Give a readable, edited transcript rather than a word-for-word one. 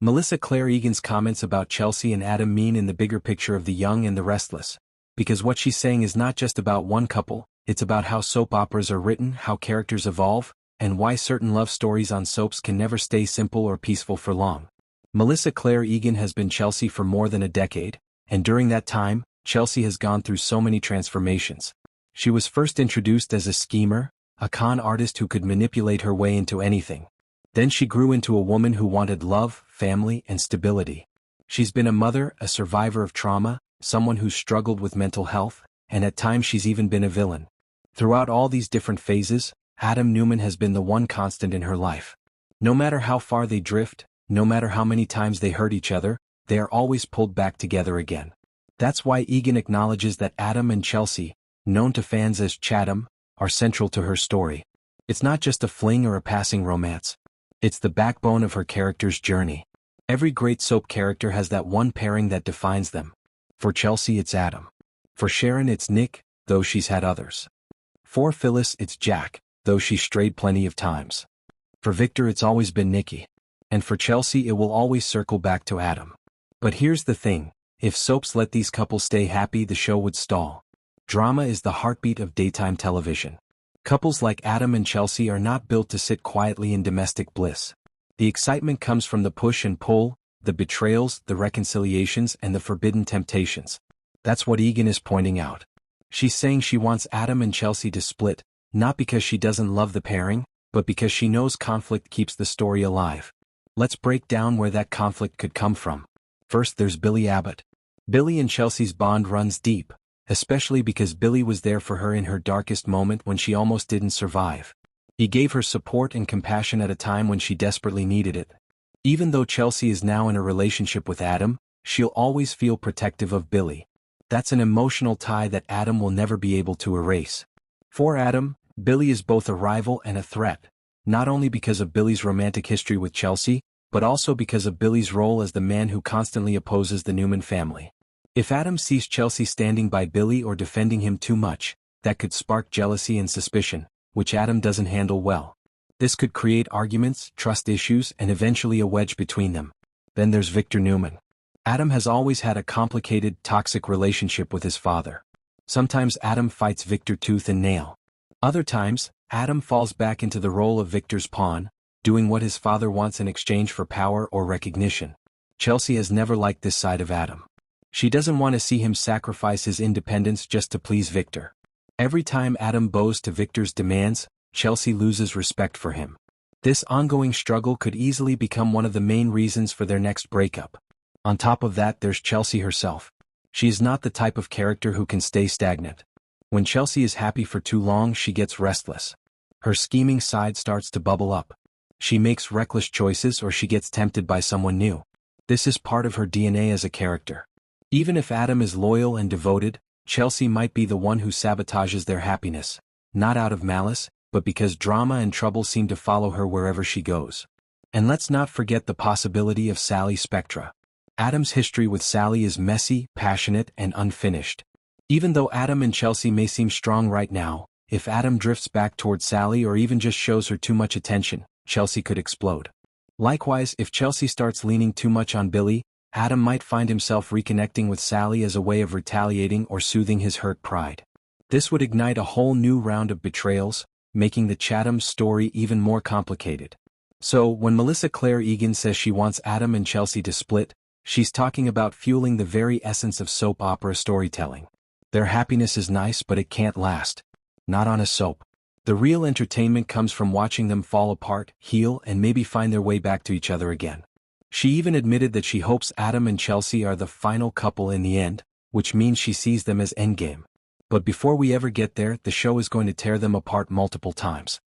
Melissa Claire Egan's comments about Chelsea and Adam mean in the bigger picture of The Young and the Restless. Because what she's saying is not just about one couple, it's about how soap operas are written, how characters evolve, and why certain love stories on soaps can never stay simple or peaceful for long. Melissa Claire Egan has been Chelsea for more than a decade, and during that time, Chelsea has gone through so many transformations. She was first introduced as a schemer, a con artist who could manipulate her way into anything. Then she grew into a woman who wanted love, family, and stability. She's been a mother, a survivor of trauma, someone who's struggled with mental health, and at times she's even been a villain. Throughout all these different phases, Adam Newman has been the one constant in her life. No matter how far they drift, no matter how many times they hurt each other, they are always pulled back together again. That's why Egan acknowledges that Adam and Chelsea, known to fans as Chatham, are central to her story. It's not just a fling or a passing romance. It's the backbone of her character's journey. Every great soap character has that one pairing that defines them. For Chelsea it's Adam. For Sharon it's Nick, though she's had others. For Phyllis it's Jack, though she's strayed plenty of times. For Victor it's always been Nikki. And for Chelsea it will always circle back to Adam. But here's the thing, if soaps let these couples stay happy the show would stall. Drama is the heartbeat of daytime television. Couples like Adam and Chelsea are not built to sit quietly in domestic bliss. The excitement comes from the push and pull, the betrayals, the reconciliations, and the forbidden temptations. That's what Egan is pointing out. She's saying she wants Adam and Chelsea to split, not because she doesn't love the pairing, but because she knows conflict keeps the story alive. Let's break down where that conflict could come from. First there's Billy Abbott. Billy and Chelsea's bond runs deep, especially because Billy was there for her in her darkest moment when she almost didn't survive. He gave her support and compassion at a time when she desperately needed it. Even though Chelsea is now in a relationship with Adam, she'll always feel protective of Billy. That's an emotional tie that Adam will never be able to erase. For Adam, Billy is both a rival and a threat, not only because of Billy's romantic history with Chelsea, but also because of Billy's role as the man who constantly opposes the Newman family. If Adam sees Chelsea standing by Billy or defending him too much, that could spark jealousy and suspicion, which Adam doesn't handle well. This could create arguments, trust issues, and eventually a wedge between them. Then there's Victor Newman. Adam has always had a complicated, toxic relationship with his father. Sometimes Adam fights Victor tooth and nail. Other times, Adam falls back into the role of Victor's pawn, doing what his father wants in exchange for power or recognition. Chelsea has never liked this side of Adam. She doesn't want to see him sacrifice his independence just to please Victor. Every time Adam bows to Victor's demands, Chelsea loses respect for him. This ongoing struggle could easily become one of the main reasons for their next breakup. On top of that there's Chelsea herself. She is not the type of character who can stay stagnant. When Chelsea is happy for too long she gets restless. Her scheming side starts to bubble up. She makes reckless choices or she gets tempted by someone new. This is part of her DNA as a character. Even if Adam is loyal and devoted, Chelsea might be the one who sabotages their happiness, not out of malice, but because drama and trouble seem to follow her wherever she goes. And let's not forget the possibility of Sally Spectra. Adam's history with Sally is messy, passionate, and unfinished. Even though Adam and Chelsea may seem strong right now, if Adam drifts back toward Sally or even just shows her too much attention, Chelsea could explode. Likewise, if Chelsea starts leaning too much on Billy, Adam might find himself reconnecting with Sally as a way of retaliating or soothing his hurt pride. This would ignite a whole new round of betrayals, making the Chatham story even more complicated. So, when Melissa Claire Egan says she wants Adam and Chelsea to split, she's talking about fueling the very essence of soap opera storytelling. Their happiness is nice, but it can't last. Not on a soap. The real entertainment comes from watching them fall apart, heal, and maybe find their way back to each other again. She even admitted that she hopes Adam and Chelsea are the final couple in the end, which means she sees them as endgame. But before we ever get there, the show is going to tear them apart multiple times.